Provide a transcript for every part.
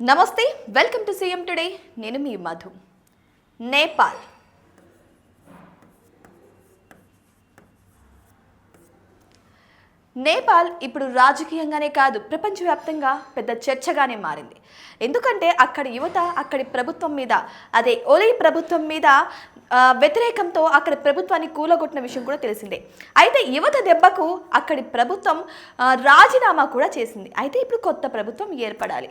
నమస్తే, welcome to CM today. నేను మీ మధు. నేపాల్ ఇప్పుడు రాజకీయంగానే కాదు, ప్రపంచవ్యాప్తంగా పెద్ద చర్చగానే మారింది. ఎందుకంటే అక్కడి యువత అక్కడి ప్రభుత్వం మీద, అదే ఒలీ ప్రభుత్వం మీద వ్యతిరేకంతో అక్కడి ప్రభుత్వాన్ని కూలగొట్టిన విషయం కూడా తెలిసిందే. అయితే యువత దెబ్బకు అక్కడి ప్రభుత్వం రాజీనామా కూడా చేసింది. అయితే ఇప్పుడు కొత్త ప్రభుత్వం ఏర్పడాలి.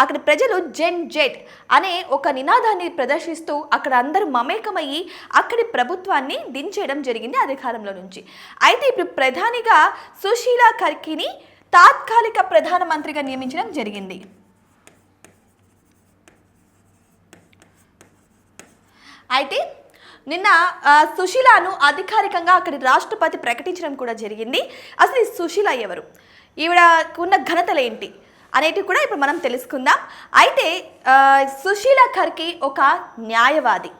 అక్కడి ప్రజలు జెన్ జెడ్ అనే ఒక నినాదాన్ని ప్రదర్శిస్తూ అక్కడ అందరూ మమేకమయ్యి అక్కడి ప్రభుత్వాన్ని దించేయడం జరిగింది అధికారంలో నుంచి. అయితే ఇప్పుడు ప్రధానిగా సుశీలా కర్కీని తాత్కాలిక ప్రధానమంత్రిగా నియమించడం జరిగింది. అయితే నిన్న సుశీలాను అధికారికంగా అక్కడి రాష్ట్రపతి ప్రకటించడం కూడా జరిగింది. అసలు ఈ సుశీల ఎవరు, ఈవిడకున్న ఘనతలేంటి అనేటివి కూడా ఇప్పుడు మనం తెలుసుకుందాం. అయితే సుశీలా కర్కీ ఒక న్యాయవాది.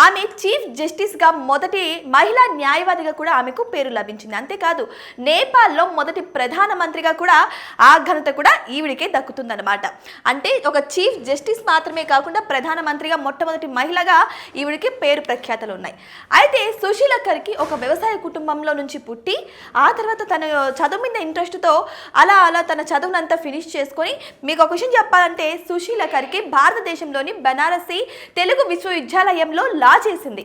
ఆమె చీఫ్ జస్టిస్గా మొదటి మహిళా న్యాయవాదిగా కూడా ఆమెకు పేరు లభించింది. అంతేకాదు నేపాల్లో మొదటి ప్రధానమంత్రిగా కూడా ఆ ఘనత కూడా ఈవిడికే దక్కుతుందన్నమాట. అంటే ఒక చీఫ్ జస్టిస్ మాత్రమే కాకుండా ప్రధానమంత్రిగా మొట్టమొదటి మహిళగా ఈవిడికి పేరు ప్రఖ్యాతలు ఉన్నాయి. అయితే సుశీల కర్కీ ఒక వ్యవసాయ కుటుంబంలో నుంచి పుట్టి ఆ తర్వాత తన చదువు మీద ఇంట్రెస్ట్తో అలా తన చదువునంతా ఫినిష్ చేసుకొని, మీకు ఒక విషయం చెప్పాలంటే సుశీల కర్కీ భారతదేశంలోని బనారసి తెలుగు విశ్వవిద్యాలయంలో లా చేసింది.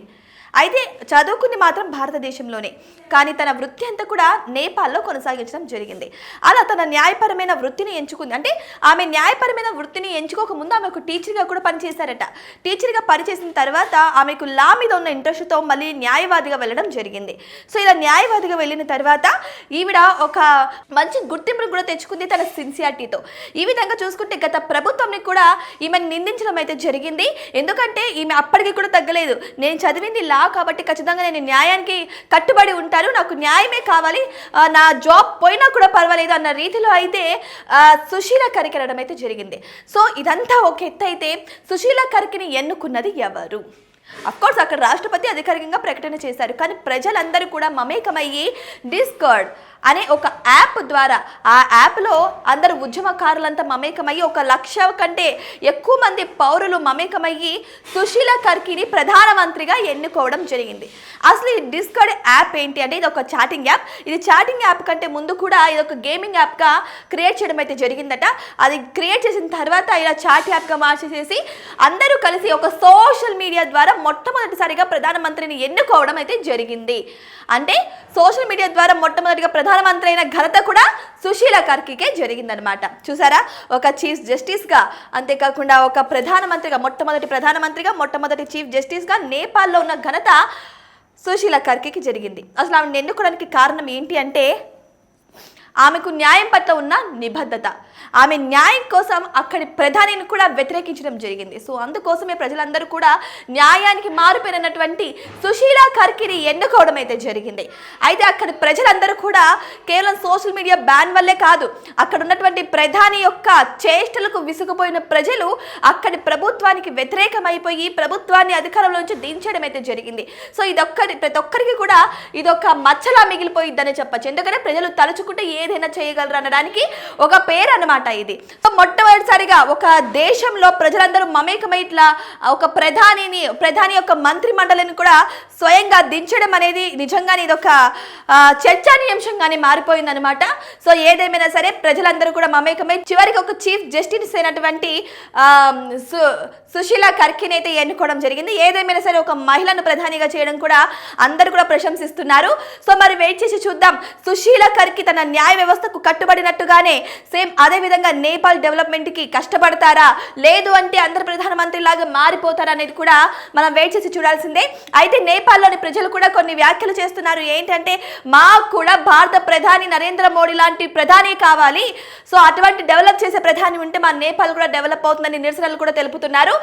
అయితే చదువుకుంది మాత్రం భారతదేశంలోనే, కానీ తన వృత్తి అంతా కూడా నేపాల్లో కొనసాగించడం జరిగింది. అలా తన న్యాయపరమైన వృత్తిని ఎంచుకుంది. అంటే ఆమె న్యాయపరమైన వృత్తిని ఎంచుకోకముందు ఆమె ఒక టీచర్గా కూడా పనిచేశారట. టీచర్గా పనిచేసిన తర్వాత ఆమెకు లా మీద ఉన్న ఇంట్రెస్ట్తో మళ్ళీ న్యాయవాదిగా వెళ్ళడం జరిగింది. సో ఇలా న్యాయవాదిగా వెళ్ళిన తర్వాత ఈవిడ ఒక మంచి గుర్తింపును కూడా తెచ్చుకుంది తన సిన్సియారిటీతో. ఈ విధంగా చూసుకుంటే గత ప్రభుత్వంని కూడా ఈమెను నిందించడం అయితే జరిగింది. ఎందుకంటే ఈమె అప్పటికి కూడా తగ్గలేదు. నేను చదివింది లా కాబట్టి ఖచ్చితంగా నేను న్యాయానికి కట్టుబడి ఉంటాను, నాకు న్యాయమే కావాలి, నా జాబ్ పోయినా కూడా పర్వాలేదు అన్న రీతిలో అయితే సుశీలా కర్కీ అనడం అయితే జరిగింది. సో ఇదంతా ఒక ఎత్తు అయితే సుశీలా కర్కీని ఎన్నుకున్నది ఎవరు? అఫ్కోర్స్ అక్కడ రాష్ట్రపతి అధికారికంగా ప్రకటన చేశారు, కానీ ప్రజలందరూ కూడా మమేకమయ్యి డిస్కార్డ్ అనే ఒక యాప్ ద్వారా, ఆ యాప్లో అందరు ఉద్యమకారులంతా మమేకమయ్యి 1,00,000 కంటే ఎక్కువ మంది పౌరులు మమేకమయ్యి సుశీలా కర్కీని ప్రధానమంత్రిగా ఎన్నుకోవడం జరిగింది. అసలు ఈ డిస్కార్డ్ యాప్ ఏంటి అంటే ఇది ఒక చాటింగ్ యాప్. ఇది చాటింగ్ యాప్ కంటే ముందు కూడా ఇది ఒక గేమింగ్ యాప్గా క్రియేట్ చేయడం అయితే జరిగిందట. అది క్రియేట్ చేసిన తర్వాత ఇలా చాట్ యాప్గా మార్చేసేసి అందరూ కలిసి ఒక సోషల్ మీడియా ద్వారా మొట్టమొదటిసారిగా ప్రధానమంత్రిని ఎన్నుకోవడం అయితే జరిగింది. అంటే సోషల్ మీడియా ద్వారా మొట్టమొదటిగా ప్రధానమంత్రి అయిన ఘనత కూడా సుశీలా కర్కీకే జరిగిందనమాట. చూసారా, ఒక చీఫ్ జస్టిస్గా, అంతేకాకుండా ఒక ప్రధానమంత్రిగా, మొట్టమొదటి ప్రధానమంత్రిగా, మొట్టమొదటి చీఫ్ జస్టిస్గా నేపాల్లో ఉన్న ఘనత సుశీలా కర్కీకి జరిగింది. అసలు ఆమెను ఎన్నుకోవడానికి కారణం ఏంటి అంటే ఆమెకు న్యాయం పట్ల ఉన్న నిబద్ధత. ఆమె న్యాయం కోసం అక్కడి ప్రధానిని కూడా వ్యతిరేకించడం జరిగింది. సో అందుకోసమే ప్రజలందరూ కూడా న్యాయానికి మారుపేరినటువంటి సుశీలా కర్కీని ఎన్నుకోవడం అయితే జరిగింది. అయితే అక్కడి ప్రజలందరూ కూడా కేవలం సోషల్ మీడియా బ్యాన్ వల్లే కాదు, అక్కడ ఉన్నటువంటి ప్రధాని యొక్క చేష్టలకు విసుగుపోయిన ప్రజలు అక్కడి ప్రభుత్వానికి వ్యతిరేకమైపోయి ప్రభుత్వాన్ని అధికారంలో నుంచి దించడం అయితే జరిగింది. సో ప్రతి ఒక్కరికి కూడా ఇదొక మచ్చలా మిగిలిపోయిద్దని చెప్పచ్చు. ఎందుకంటే ప్రజలు తలుచుకుంటే ఏదైనా చేయగలరు అనడానికి ఒక పేరు అన్నమాట ఇది. సో మొట్టమొదటిసారిగా ఒక దేశంలో ప్రజలందరూ మమేకమై ఇట్లా ఒక ప్రధాని యొక్క మంత్రి మండలిని కూడా స్వయంగా దించడం అనేది నిజంగానే ఇదొక చర్చానీయాంశంగానే మారిపోయింది అనమాట. సో ఏదేమైనా సరే ప్రజలందరూ కూడా మమేకమై చివరికి ఒక చీఫ్ జస్టిస్ అయినటువంటి సుశీలా కర్కీని అయితే ఎన్నుకోవడం జరిగింది. ఏదేమైనా సరే ఒక మహిళను ప్రధానిగా చేయడం కూడా అందరూ కూడా ప్రశంసిస్తున్నారు. సో మరి వెయిట్ చేసి చూద్దాం, సుశీలా కర్కీ తన న్యాయ వ్యవస్థకు కట్టుబడినట్టుగానే సేమ్ అదే విధంగా నేపాల్ డెవలప్మెంట్కి కష్టపడతారా, లేదు అంటే అందరు ప్రధానమంత్రి లాగా మారిపోతారా అనేది కూడా మనం వెయిట్ చేసి చూడాల్సిందే. అయితే నేపాల్లోని ప్రజలు కూడా కొన్ని వ్యాఖ్యలు చేస్తున్నారు. ఏంటంటే మాకు కూడా భారత ప్రధాని నరేంద్ర మోడీ లాంటి ప్రధాని కావాలి, సో అటువంటి డెవలప్ చేసే ప్రధాని ఉంటే మా నేపాల్ కూడా డెవలప్ అవుతుందని నిరసనలు కూడా తెలుపుతున్నారు.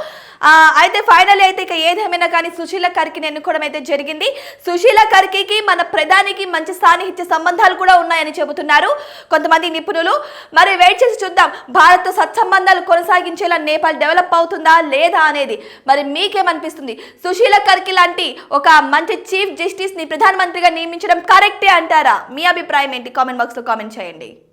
అయితే ఫైనల్ అయితే ఇక ఏదేమైనా కానీ సుశీలా కర్కీని ఎన్నుకోవడం అయితే జరిగింది. సుశీలా కర్కీకి మన ప్రధానికి మంచి సాన్నిహిత్య సంబంధాలు కూడా ఉన్నాయని చెబుతున్నారు కొంతమంది నిపుణులు. మరి వెయిట్ చేసి చూద్దాం, భారత్ సత్సంబంధాలు కొనసాగించేలా నేపాల్ డెవలప్ అవుతుందా లేదా అనేది. మరి మీకేమనిపిస్తుంది? సుశీలా కర్కీ లాంటి ఒక మంచి చీఫ్ జస్టిస్ ని ప్రధానమంత్రిగా నియమించడం కరెక్టే అంటారా? మీ అభిప్రాయం ఏంటి? కామెంట్ బాక్స్ లో కామెంట్ చేయండి.